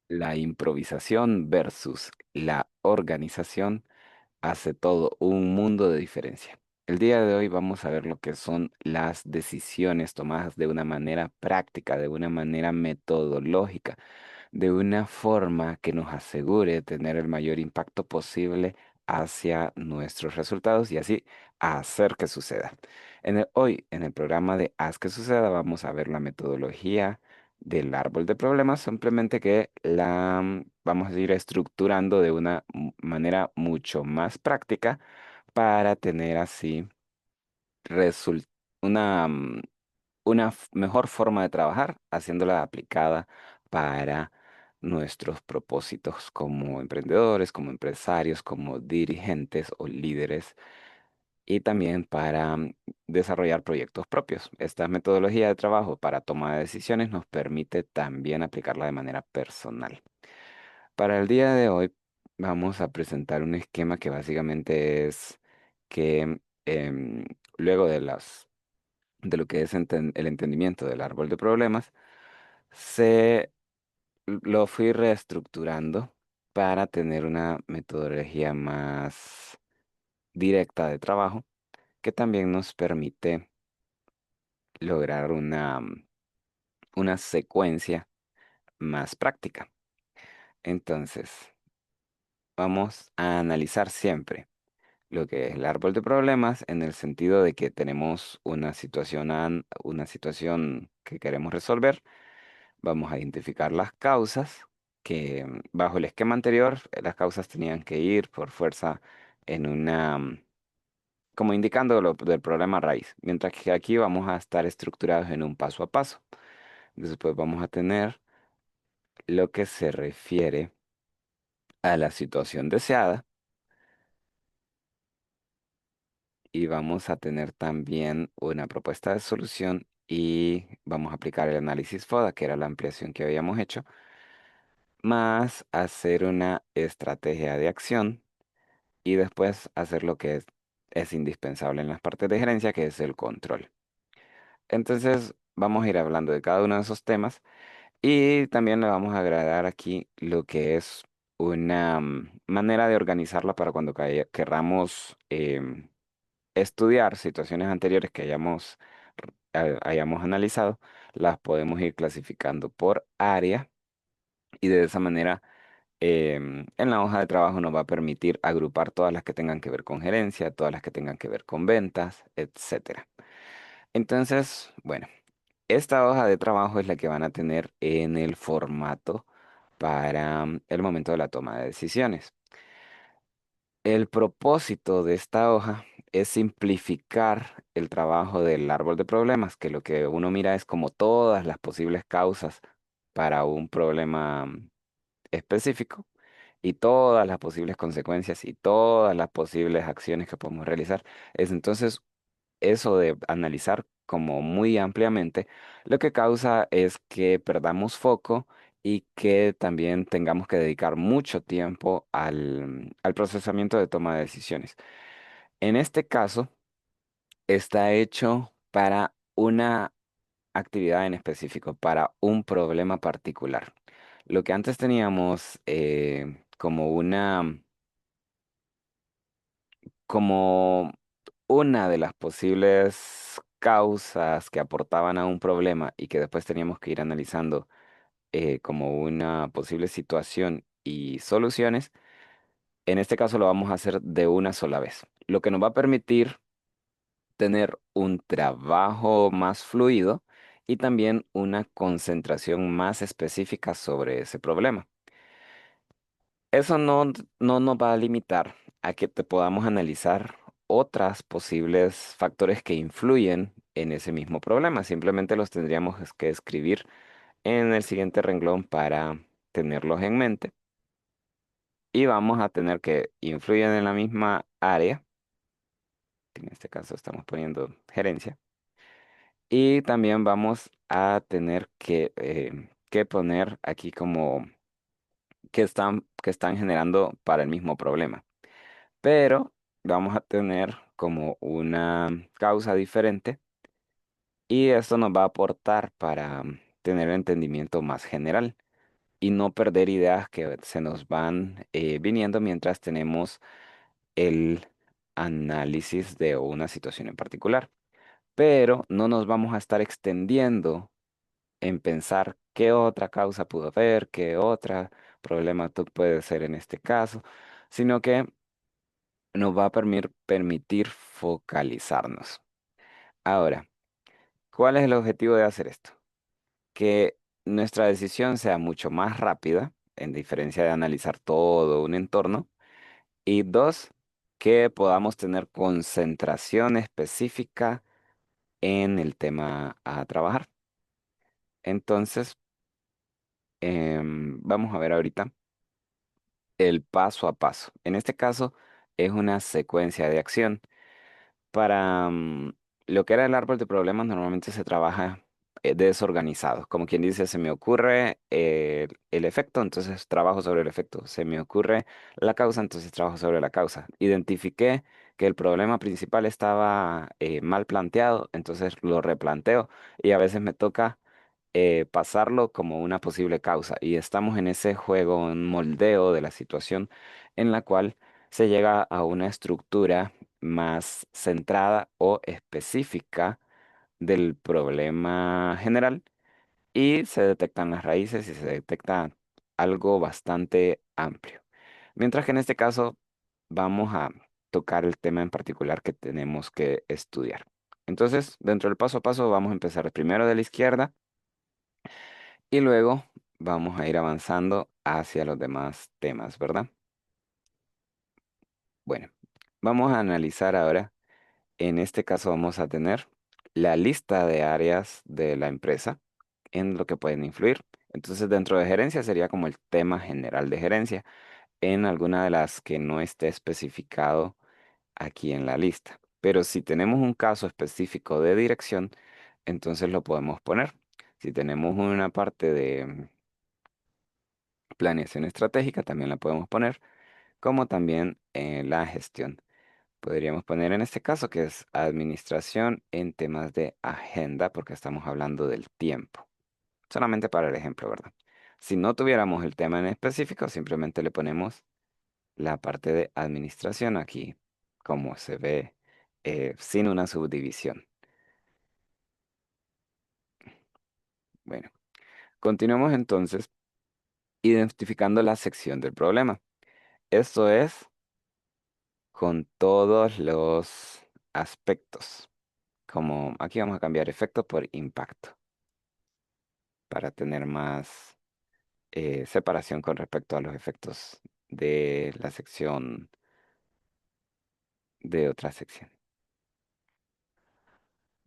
La improvisación versus la organización hace todo un mundo de diferencia. El día de hoy vamos a ver lo que son las decisiones tomadas de una manera práctica, de una manera metodológica, de una forma que nos asegure tener el mayor impacto posible hacia nuestros resultados y así hacer que suceda. Hoy, en el programa de Haz que suceda, vamos a ver la metodología del árbol de problemas, simplemente que vamos a ir estructurando de una manera mucho más práctica para tener así resul- una, mejor forma de trabajar, haciéndola aplicada para nuestros propósitos como emprendedores, como empresarios, como dirigentes o líderes y también para desarrollar proyectos propios. Esta metodología de trabajo para toma de decisiones nos permite también aplicarla de manera personal. Para el día de hoy vamos a presentar un esquema que básicamente es que luego de lo que es el entendimiento del árbol de problemas, se lo fui reestructurando para tener una metodología más directa de trabajo que también nos permite lograr una secuencia más práctica. Entonces, vamos a analizar siempre lo que es el árbol de problemas en el sentido de que tenemos una situación que queremos resolver. Vamos a identificar las causas que bajo el esquema anterior, las causas tenían que ir por fuerza en como indicando lo del problema raíz, mientras que aquí vamos a estar estructurados en un paso a paso. Después vamos a tener lo que se refiere a la situación deseada y vamos a tener también una propuesta de solución y vamos a aplicar el análisis FODA, que era la ampliación que habíamos hecho, más hacer una estrategia de acción y después hacer lo que es indispensable en las partes de gerencia, que es el control. Entonces, vamos a ir hablando de cada uno de esos temas y también le vamos a agregar aquí lo que es una manera de organizarla para cuando querramos estudiar situaciones anteriores que hayamos analizado, las podemos ir clasificando por área y de esa manera en la hoja de trabajo nos va a permitir agrupar todas las que tengan que ver con gerencia, todas las que tengan que ver con ventas, etcétera. Entonces, bueno, esta hoja de trabajo es la que van a tener en el formato para el momento de la toma de decisiones. El propósito de esta hoja es simplificar el trabajo del árbol de problemas, que lo que uno mira es como todas las posibles causas para un problema específico y todas las posibles consecuencias y todas las posibles acciones que podemos realizar. Es entonces eso de analizar como muy ampliamente, lo que causa es que perdamos foco y que también tengamos que dedicar mucho tiempo al procesamiento de toma de decisiones. En este caso, está hecho para una actividad en específico, para un problema particular. Lo que antes teníamos como como una de las posibles causas que aportaban a un problema y que después teníamos que ir analizando como una posible situación y soluciones, en este caso lo vamos a hacer de una sola vez, lo que nos va a permitir tener un trabajo más fluido y también una concentración más específica sobre ese problema. Eso no nos va a limitar a que te podamos analizar otras posibles factores que influyen en ese mismo problema. Simplemente los tendríamos que escribir en el siguiente renglón para tenerlos en mente. Y vamos a tener que influyen en la misma área, que en este caso estamos poniendo gerencia. Y también vamos a tener que poner aquí como que están generando para el mismo problema. Pero vamos a tener como una causa diferente y esto nos va a aportar para tener un entendimiento más general. y no perder ideas que se nos van viniendo mientras tenemos el análisis de una situación en particular. Pero no nos vamos a estar extendiendo en pensar qué otra causa pudo haber, qué otra problema puede ser en este caso, sino que nos va a permitir focalizarnos. Ahora, ¿cuál es el objetivo de hacer esto? Que nuestra decisión sea mucho más rápida, en diferencia de analizar todo un entorno. Y dos, que podamos tener concentración específica en el tema a trabajar. Entonces, vamos a ver ahorita el paso a paso. En este caso, es una secuencia de acción. Para lo que era el árbol de problemas, normalmente se trabaja desorganizado. Como quien dice, se me ocurre el efecto, entonces trabajo sobre el efecto. Se me ocurre la causa, entonces trabajo sobre la causa. Identifiqué que el problema principal estaba mal planteado, entonces lo replanteo y a veces me toca pasarlo como una posible causa. Y estamos en ese juego, un moldeo de la situación en la cual se llega a una estructura más centrada o específica del problema general y se detectan las raíces y se detecta algo bastante amplio. Mientras que en este caso vamos a tocar el tema en particular que tenemos que estudiar. Entonces, dentro del paso a paso vamos a empezar primero de la izquierda y luego vamos a ir avanzando hacia los demás temas, ¿verdad? Bueno, vamos a analizar ahora. En este caso vamos a tener la lista de áreas de la empresa en lo que pueden influir. Entonces, dentro de gerencia sería como el tema general de gerencia en alguna de las que no esté especificado aquí en la lista. Pero si tenemos un caso específico de dirección, entonces lo podemos poner. Si tenemos una parte de planeación estratégica, también la podemos poner, como también la gestión. Podríamos poner en este caso que es administración en temas de agenda, porque estamos hablando del tiempo. Solamente para el ejemplo, ¿verdad? Si no tuviéramos el tema en específico, simplemente le ponemos la parte de administración aquí, como se ve, sin una subdivisión. Bueno, continuamos entonces identificando la sección del problema. Esto es con todos los aspectos. Como aquí vamos a cambiar efecto por impacto para tener más separación con respecto a los efectos de la sección de otra sección.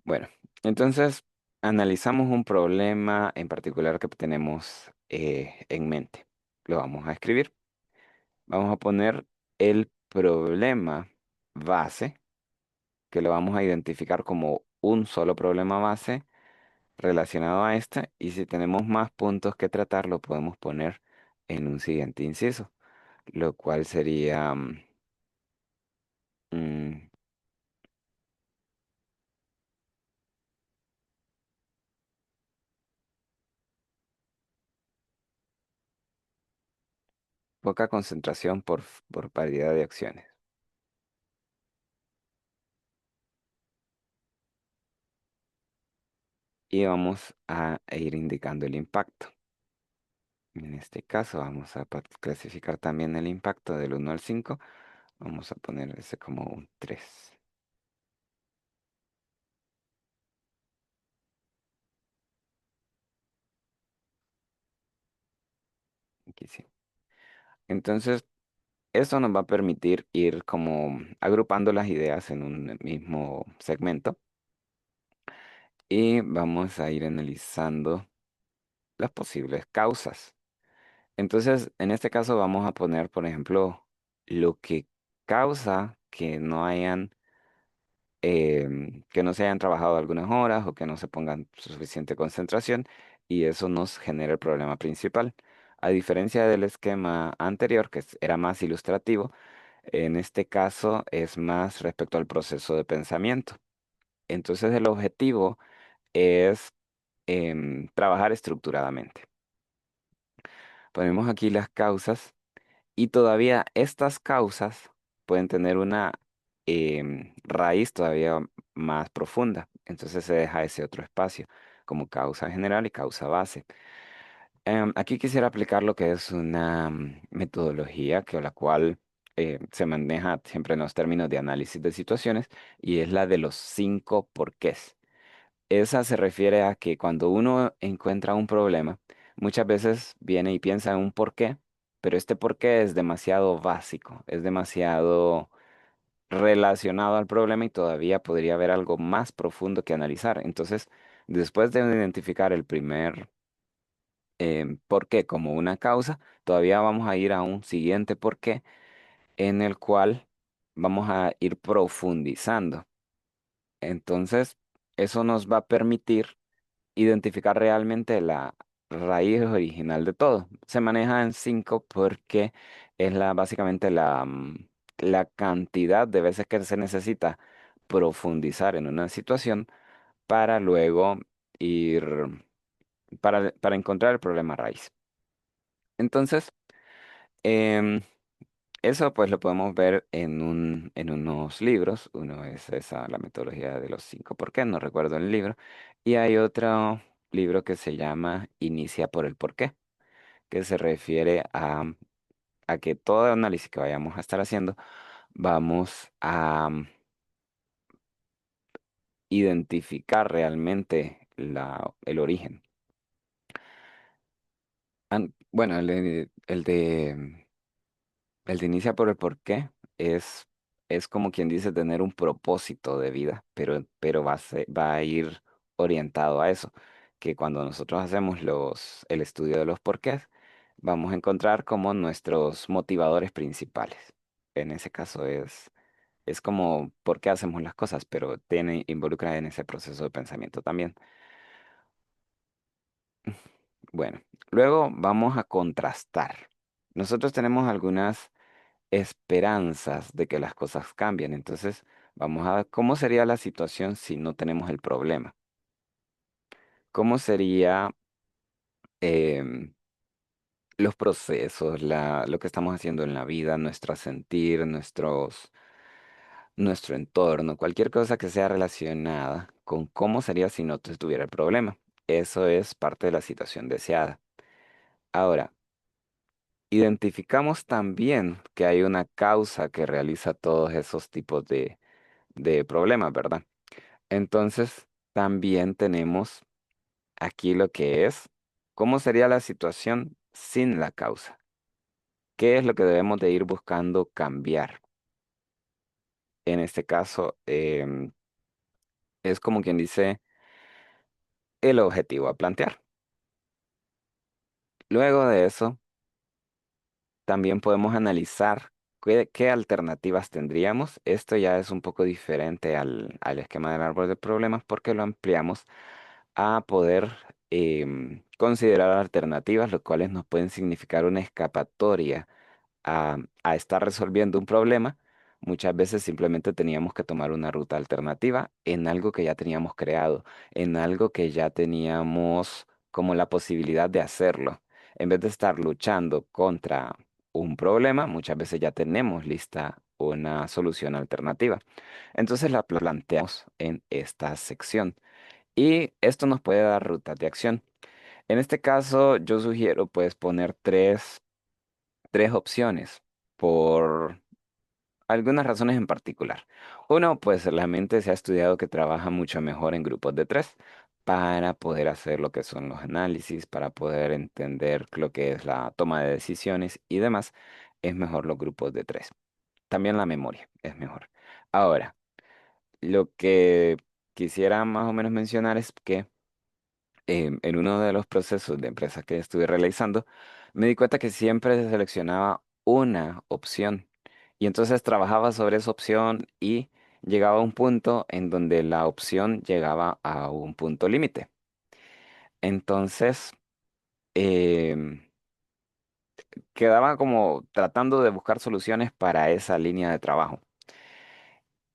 Bueno, entonces analizamos un problema en particular que tenemos en mente. Lo vamos a escribir. Vamos a poner el problema base, que lo vamos a identificar como un solo problema base relacionado a este. Y si tenemos más puntos que tratar, lo podemos poner en un siguiente inciso, lo cual sería mm, poca concentración por paridad de acciones. Y vamos a ir indicando el impacto. En este caso vamos a clasificar también el impacto del 1 al 5. Vamos a poner ese como un 3. Aquí sí. Entonces, esto nos va a permitir ir como agrupando las ideas en un mismo segmento y vamos a ir analizando las posibles causas. Entonces, en este caso vamos a poner, por ejemplo, lo que causa que no hayan, que no se hayan trabajado algunas horas o que no se pongan suficiente concentración y eso nos genera el problema principal. A diferencia del esquema anterior, que era más ilustrativo, en este caso es más respecto al proceso de pensamiento. Entonces, el objetivo es trabajar estructuradamente. Ponemos aquí las causas y todavía estas causas pueden tener una raíz todavía más profunda. Entonces se deja ese otro espacio como causa general y causa base. Aquí quisiera aplicar lo que es una metodología que la cual se maneja siempre en los términos de análisis de situaciones y es la de los 5 porqués. Esa se refiere a que cuando uno encuentra un problema, muchas veces viene y piensa en un porqué, pero este porqué es demasiado básico, es demasiado relacionado al problema y todavía podría haber algo más profundo que analizar. Entonces, después de identificar el primer porqué como una causa, todavía vamos a ir a un siguiente porqué en el cual vamos a ir profundizando. Entonces, eso nos va a permitir identificar realmente la raíz original de todo. Se maneja en 5 porque es básicamente la cantidad de veces que se necesita profundizar en una situación para luego ir, para encontrar el problema raíz. Entonces, em, eso pues lo podemos ver en unos libros. Uno es esa, la metodología de los 5 por qué, no recuerdo el libro. Y hay otro libro que se llama Inicia por el porqué, que se refiere a que todo análisis que vayamos a estar haciendo, vamos a identificar realmente el origen. Bueno, el de inicia por el porqué es como quien dice tener un propósito de vida, pero va a ir orientado a eso, que cuando nosotros hacemos el estudio de los porqués, vamos a encontrar como nuestros motivadores principales. En ese caso es como por qué hacemos las cosas, pero involucra en ese proceso de pensamiento también. Bueno, luego vamos a contrastar. Nosotros tenemos algunas esperanzas de que las cosas cambien. Entonces, vamos a ver cómo sería la situación si no tenemos el problema. ¿Cómo sería los procesos, lo que estamos haciendo en la vida, nuestro sentir, nuestro entorno, cualquier cosa que sea relacionada con cómo sería si no tuviera el problema? Eso es parte de la situación deseada. Ahora, identificamos también que hay una causa que realiza todos esos tipos de problemas, ¿verdad? Entonces, también tenemos aquí lo que es, ¿cómo sería la situación sin la causa? ¿Qué es lo que debemos de ir buscando cambiar? En este caso, es como quien dice el objetivo a plantear. Luego de eso, también podemos analizar qué alternativas tendríamos. Esto ya es un poco diferente al esquema del árbol de problemas porque lo ampliamos a poder considerar alternativas, lo cuales nos pueden significar una escapatoria a estar resolviendo un problema. Muchas veces simplemente teníamos que tomar una ruta alternativa en algo que ya teníamos creado, en algo que ya teníamos como la posibilidad de hacerlo. En vez de estar luchando contra un problema, muchas veces ya tenemos lista una solución alternativa. Entonces la planteamos en esta sección. Y esto nos puede dar rutas de acción. En este caso, yo sugiero pues poner tres opciones por algunas razones en particular. Uno, pues la mente se ha estudiado que trabaja mucho mejor en grupos de 3 para poder hacer lo que son los análisis, para poder entender lo que es la toma de decisiones y demás. Es mejor los grupos de 3. También la memoria es mejor. Ahora, lo que quisiera más o menos mencionar es que en uno de los procesos de empresa que estuve realizando, me di cuenta que siempre se seleccionaba una opción y entonces trabajaba sobre esa opción y llegaba a un punto en donde la opción llegaba a un punto límite. Entonces, em, quedaba como tratando de buscar soluciones para esa línea de trabajo.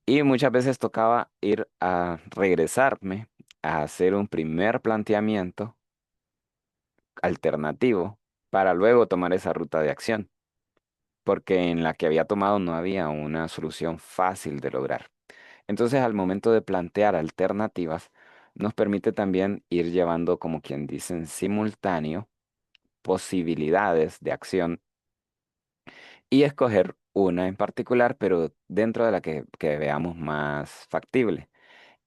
Y muchas veces tocaba ir a regresarme a hacer un primer planteamiento alternativo para luego tomar esa ruta de acción, porque en la que había tomado no había una solución fácil de lograr. Entonces, al momento de plantear alternativas, nos permite también ir llevando, como quien dice, en simultáneo, posibilidades de acción y escoger una en particular, pero dentro de la que veamos más factible.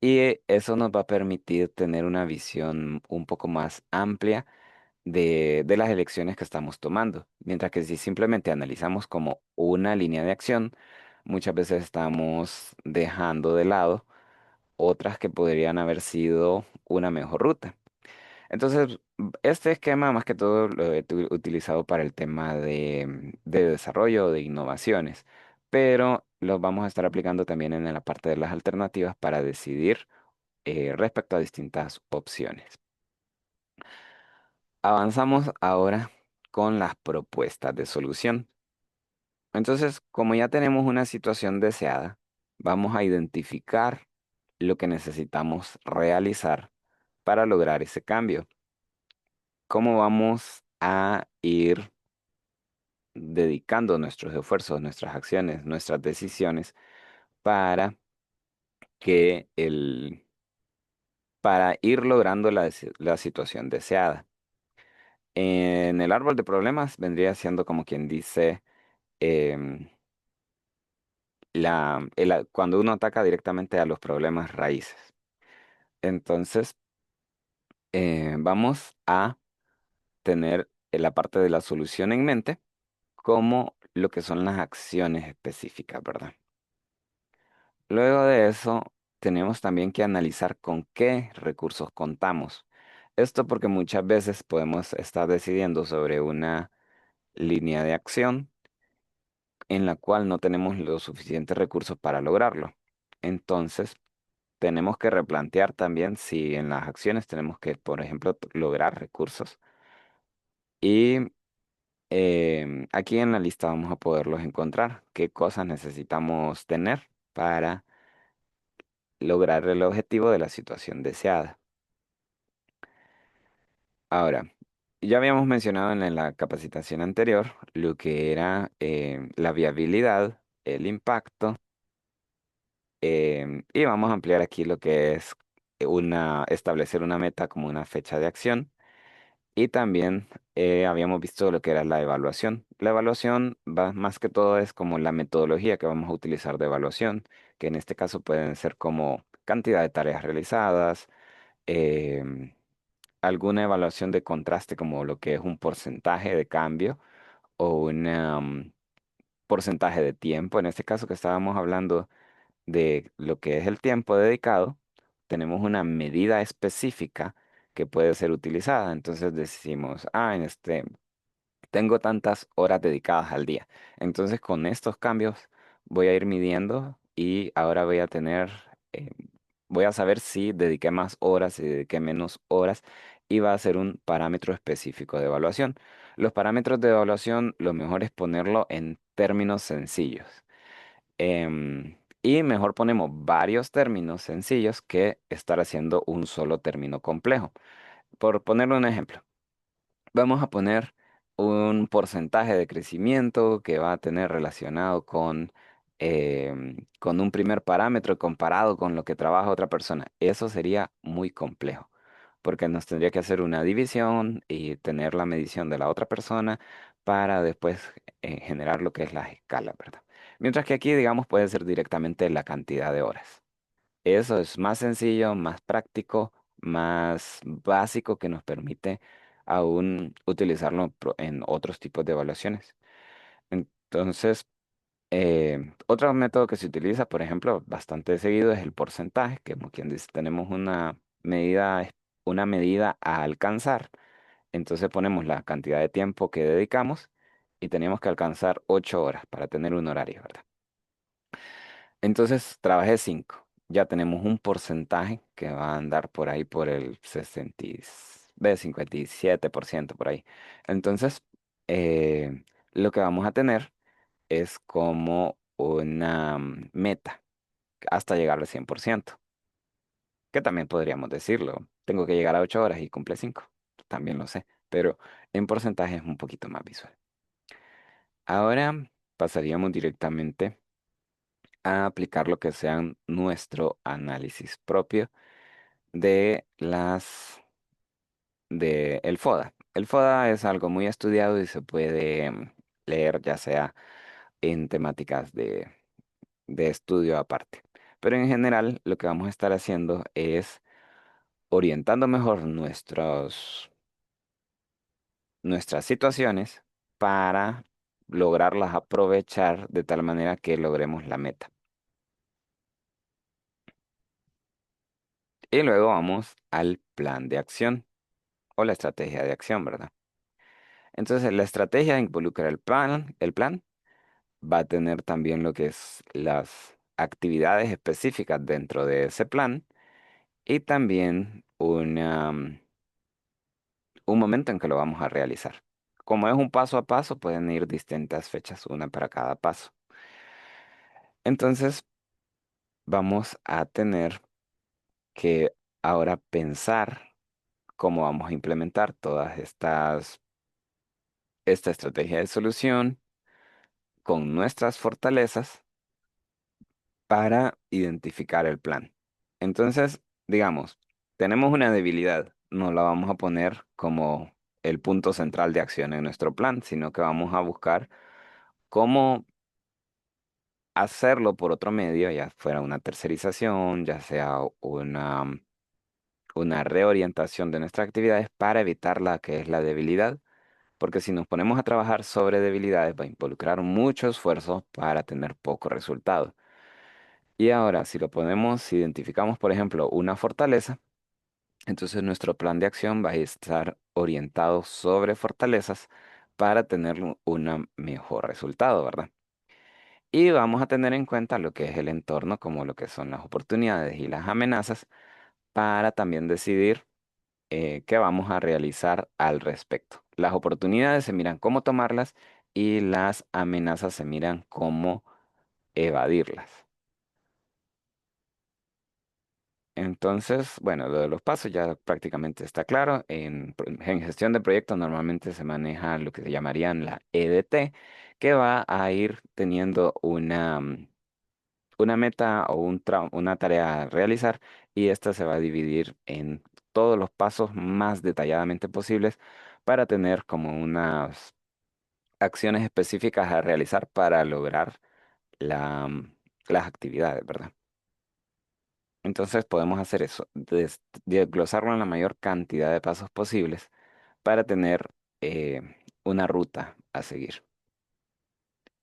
Y eso nos va a permitir tener una visión un poco más amplia de las elecciones que estamos tomando. Mientras que si simplemente analizamos como una línea de acción, muchas veces estamos dejando de lado otras que podrían haber sido una mejor ruta. Entonces, este esquema más que todo lo he utilizado para el tema de desarrollo, de innovaciones, pero lo vamos a estar aplicando también en la parte de las alternativas para decidir respecto a distintas opciones. Avanzamos ahora con las propuestas de solución. Entonces, como ya tenemos una situación deseada, vamos a identificar lo que necesitamos realizar para lograr ese cambio. ¿Cómo vamos a ir dedicando nuestros esfuerzos, nuestras acciones, nuestras decisiones para que para ir logrando la situación deseada? En el árbol de problemas vendría siendo como quien dice em, cuando uno ataca directamente a los problemas raíces. Entonces, vamos a tener la parte de la solución en mente como lo que son las acciones específicas, ¿verdad? Luego de eso, tenemos también que analizar con qué recursos contamos. Esto porque muchas veces podemos estar decidiendo sobre una línea de acción en la cual no tenemos los suficientes recursos para lograrlo. Entonces, tenemos que replantear también si en las acciones tenemos que, por ejemplo, lograr recursos. Y aquí en la lista vamos a poderlos encontrar. ¿Qué cosas necesitamos tener para lograr el objetivo de la situación deseada? Ahora, ya habíamos mencionado en la capacitación anterior lo que era la viabilidad, el impacto. Y vamos a ampliar aquí lo que es establecer una meta como una fecha de acción. Y también habíamos visto lo que era la evaluación. La evaluación va más que todo es como la metodología que vamos a utilizar de evaluación, que en este caso pueden ser como cantidad de tareas realizadas, em, alguna evaluación de contraste como lo que es un porcentaje de cambio o un porcentaje de tiempo. En este caso que estábamos hablando de lo que es el tiempo dedicado, tenemos una medida específica que puede ser utilizada. Entonces decimos, tengo tantas horas dedicadas al día. Entonces con estos cambios voy a ir midiendo y ahora eh, voy a saber si dediqué más horas, si dediqué menos horas y va a ser un parámetro específico de evaluación. Los parámetros de evaluación, lo mejor es ponerlo en términos sencillos. Y mejor ponemos varios términos sencillos que estar haciendo un solo término complejo. Por ponerle un ejemplo, vamos a poner un porcentaje de crecimiento que va a tener relacionado con un primer parámetro comparado con lo que trabaja otra persona. Eso sería muy complejo, porque nos tendría que hacer una división y tener la medición de la otra persona para después generar lo que es la escala, ¿verdad? Mientras que aquí, digamos, puede ser directamente la cantidad de horas. Eso es más sencillo, más práctico, más básico que nos permite aún utilizarlo en otros tipos de evaluaciones. Entonces, otro método que se utiliza, por ejemplo, bastante seguido es el porcentaje, que como quien dice, tenemos una medida a alcanzar. Entonces ponemos la cantidad de tiempo que dedicamos y tenemos que alcanzar 8 horas para tener un horario, ¿verdad? Entonces trabajé 5. Ya tenemos un porcentaje que va a andar por ahí por el 57% por ahí. Entonces, lo que vamos a tener es como una meta hasta llegar al 100%, que también podríamos decirlo. Tengo que llegar a 8 horas y cumple 5. También lo sé. pero en porcentaje es un poquito más visual. Ahora pasaríamos directamente a aplicar lo que sea nuestro análisis propio de de el FODA. El FODA es algo muy estudiado y se puede leer ya sea en temáticas de estudio aparte. Pero en general lo que vamos a estar haciendo es orientando mejor nuestras situaciones para lograrlas aprovechar de tal manera que logremos la meta. Y luego vamos al plan de acción o la estrategia de acción, ¿verdad? Entonces la estrategia involucra el plan va a tener también lo que es las actividades específicas dentro de ese plan y también un momento en que lo vamos a realizar. Como es un paso a paso, pueden ir distintas fechas, una para cada paso. Entonces, vamos a tener que ahora pensar cómo vamos a implementar esta estrategia de solución con nuestras fortalezas para identificar el plan. Entonces, digamos, tenemos una debilidad, no la vamos a poner como el punto central de acción en nuestro plan, sino que vamos a buscar cómo hacerlo por otro medio, ya fuera una tercerización, ya sea una reorientación de nuestras actividades para evitar la que es la debilidad, porque si nos ponemos a trabajar sobre debilidades va a involucrar mucho esfuerzo para tener poco resultado. Y ahora, si lo ponemos, si identificamos, por ejemplo, una fortaleza, entonces nuestro plan de acción va a estar orientado sobre fortalezas para tener un mejor resultado, ¿verdad? Y vamos a tener en cuenta lo que es el entorno, como lo que son las oportunidades y las amenazas, para también decidir qué vamos a realizar al respecto. Las oportunidades se miran cómo tomarlas y las amenazas se miran cómo evadirlas. Entonces, bueno, lo de los pasos ya prácticamente está claro. En gestión de proyectos normalmente se maneja lo que se llamarían la EDT, que va a ir teniendo una meta o una tarea a realizar y esta se va a dividir en todos los pasos más detalladamente posibles para tener como unas acciones específicas a realizar para lograr las actividades, ¿verdad? Entonces podemos hacer eso, desglosarlo en la mayor cantidad de pasos posibles para tener una ruta a seguir.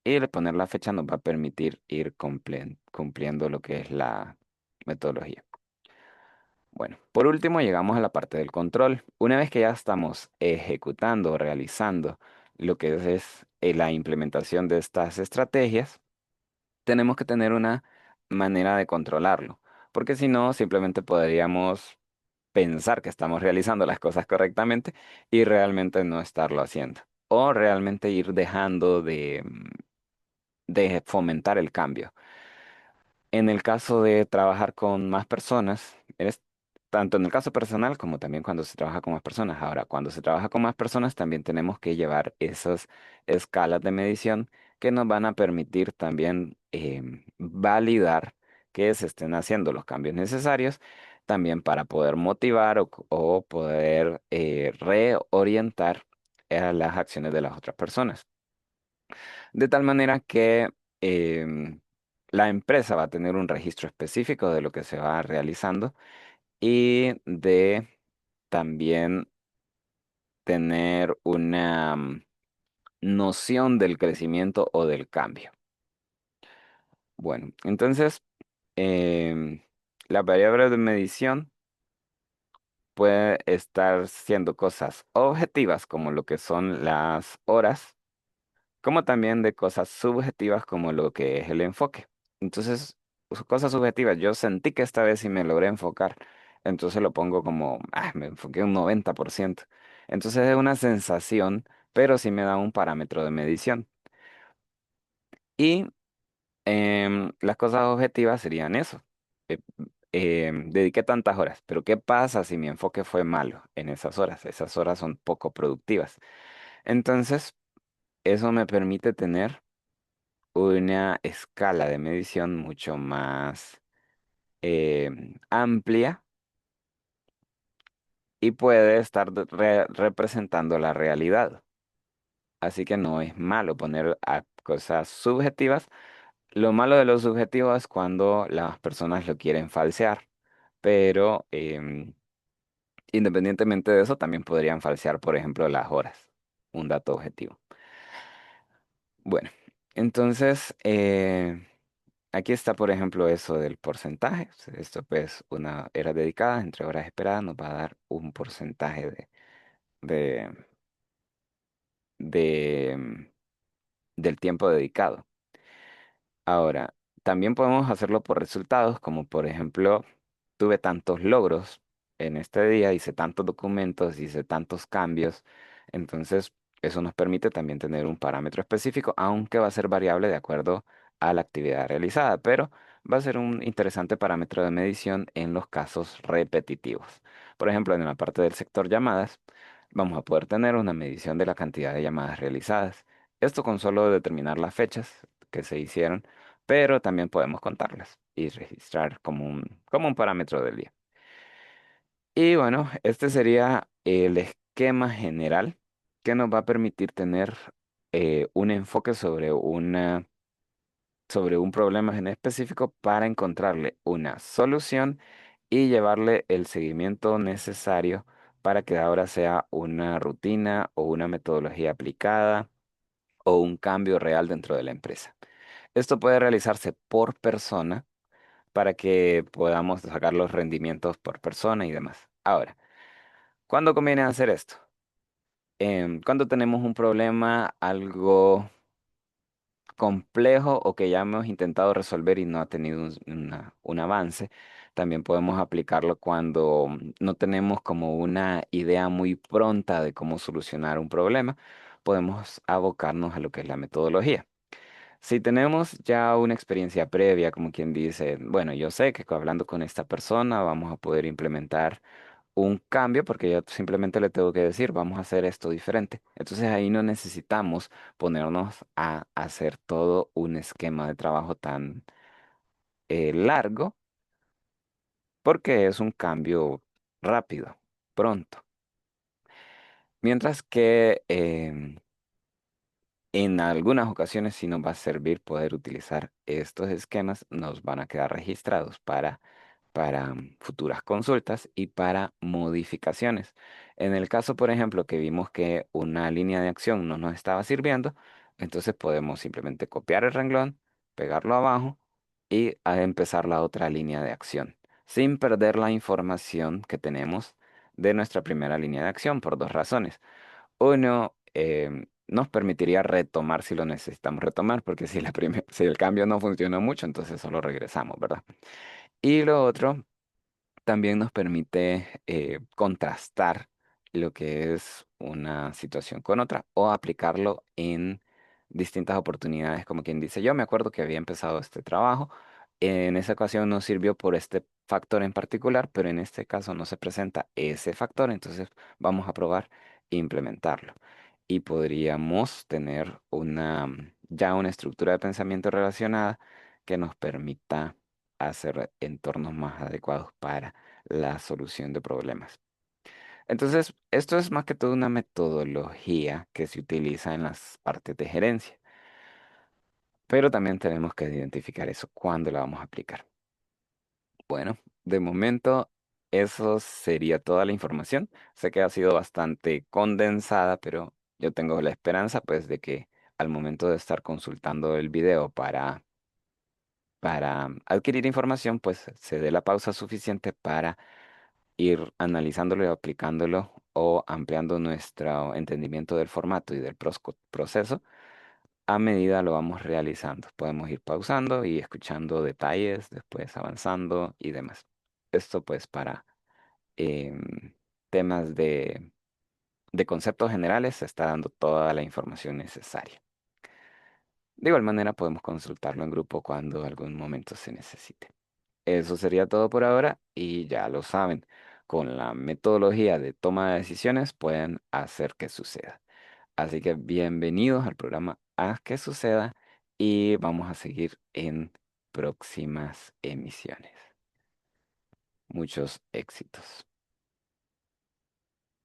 Y el poner la fecha nos va a permitir ir cumpliendo lo que es la metodología. Bueno, por último llegamos a la parte del control. Una vez que ya estamos ejecutando o realizando lo que es la implementación de estas estrategias, tenemos que tener una manera de controlarlo, porque si no, simplemente podríamos pensar que estamos realizando las cosas correctamente y realmente no estarlo haciendo, o realmente ir dejando de fomentar el cambio. En el caso de trabajar con más personas, es tanto en el caso personal como también cuando se trabaja con más personas. Ahora, cuando se trabaja con más personas, también tenemos que llevar esas escalas de medición que nos van a permitir también validar que se estén haciendo los cambios necesarios, también para poder motivar o poder reorientar las acciones de las otras personas. De tal manera que la empresa va a tener un registro específico de lo que se va realizando y de también tener una noción del crecimiento o del cambio. Bueno, entonces em, la variable de medición puede estar siendo cosas objetivas como lo que son las horas como también de cosas subjetivas como lo que es el enfoque. Entonces, cosas subjetivas, yo sentí que esta vez sí me logré enfocar, entonces lo pongo como, me enfoqué un 90%. Entonces es una sensación, pero sí me da un parámetro de medición. Y las cosas objetivas serían eso. dediqué tantas horas, pero ¿qué pasa si mi enfoque fue malo en esas horas? Esas horas son poco productivas. Entonces, eso me permite tener una escala de medición mucho más amplia y puede estar representando la realidad. Así que no es malo poner a cosas subjetivas. Lo malo de lo subjetivo es cuando las personas lo quieren falsear, pero independientemente de eso, también podrían falsear, por ejemplo, las horas, un dato objetivo. Bueno, entonces, aquí está, por ejemplo, eso del porcentaje. Esto pues una era dedicada entre horas esperadas nos va a dar un porcentaje de, de, del tiempo dedicado. Ahora, también podemos hacerlo por resultados, como por ejemplo, tuve tantos logros en este día, hice tantos documentos, hice tantos cambios. Entonces, eso nos permite también tener un parámetro específico, aunque va a ser variable de acuerdo a la actividad realizada, pero va a ser un interesante parámetro de medición en los casos repetitivos. Por ejemplo, en la parte del sector llamadas, vamos a poder tener una medición de la cantidad de llamadas realizadas. Esto con solo determinar las fechas que se hicieron, pero también podemos contarlas y registrar como un parámetro del día. Y bueno, este sería el esquema general que nos va a permitir tener un enfoque sobre un problema en específico para encontrarle una solución y llevarle el seguimiento necesario para que ahora sea una rutina o una metodología aplicada o un cambio real dentro de la empresa. Esto puede realizarse por persona para que podamos sacar los rendimientos por persona y demás. Ahora, ¿cuándo conviene hacer esto? Cuando tenemos un problema algo complejo o que ya hemos intentado resolver y no ha tenido un avance. También podemos aplicarlo cuando no tenemos como una idea muy pronta de cómo solucionar un problema. Podemos abocarnos a lo que es la metodología. Si tenemos ya una experiencia previa, como quien dice, bueno, yo sé que hablando con esta persona vamos a poder implementar un cambio porque yo simplemente le tengo que decir, vamos a hacer esto diferente. Entonces ahí no necesitamos ponernos a hacer todo un esquema de trabajo tan largo porque es un cambio rápido, pronto. Mientras que en algunas ocasiones sí nos va a servir poder utilizar estos esquemas, nos van a quedar registrados para futuras consultas y para modificaciones. En el caso, por ejemplo, que vimos que una línea de acción no nos estaba sirviendo, entonces podemos simplemente copiar el renglón, pegarlo abajo y a empezar la otra línea de acción, sin perder la información que tenemos de nuestra primera línea de acción por dos razones. Uno, nos permitiría retomar si lo necesitamos retomar, porque si, si el cambio no funcionó mucho, entonces solo regresamos, ¿verdad? Y lo otro, también nos permite contrastar lo que es una situación con otra o aplicarlo en distintas oportunidades, como quien dice, yo me acuerdo que había empezado este trabajo, en esa ocasión no sirvió por este factor en particular, pero en este caso no se presenta ese factor, entonces vamos a probar e implementarlo. Y podríamos tener ya una estructura de pensamiento relacionada que nos permita hacer entornos más adecuados para la solución de problemas. Entonces, esto es más que todo una metodología que se utiliza en las partes de gerencia, pero también tenemos que identificar eso, cuándo la vamos a aplicar. Bueno, de momento eso sería toda la información. Sé que ha sido bastante condensada, pero yo tengo la esperanza pues de que al momento de estar consultando el video para adquirir información, pues se dé la pausa suficiente para ir analizándolo y aplicándolo o ampliando nuestro entendimiento del formato y del proceso a medida lo vamos realizando. Podemos ir pausando y escuchando detalles, después avanzando y demás. Esto pues para temas de conceptos generales se está dando toda la información necesaria. De igual manera podemos consultarlo en grupo cuando algún momento se necesite. Eso sería todo por ahora y ya lo saben, con la metodología de toma de decisiones pueden hacer que suceda. Así que bienvenidos al programa Haz que suceda y vamos a seguir en próximas emisiones. Muchos éxitos.